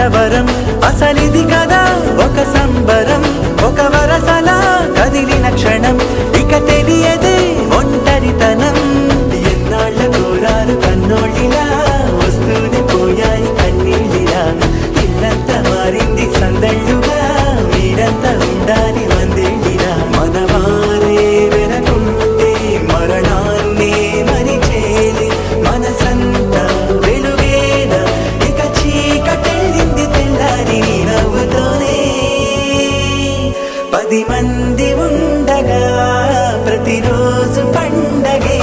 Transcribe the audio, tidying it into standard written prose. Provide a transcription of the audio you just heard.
కలవరం అసలిది కదా ఒక సంబరం ఒక వరసలా కదిలిన క్షణం ఇక తెలియదే ఒంటరితనం ఎన్నాళ్ళ కోరారు కన్నోళ్ళిలా వస్తూనే పోయాయి కన్నీళ్ళిలా ఇల్లంతా మారింది సందళ్ళుగా మీరంతా ఉండాలి వందేళ్ళిలా మనవారే వెనకుంటే మరణాన్నే మరిచేలే మనసంతా వెలుగేన ఇక చీకటెళ్ళింది తెల్లారి నీ నవ్వుతోనే 10 మంది ఉండగా ప్రతిరోజు పండగే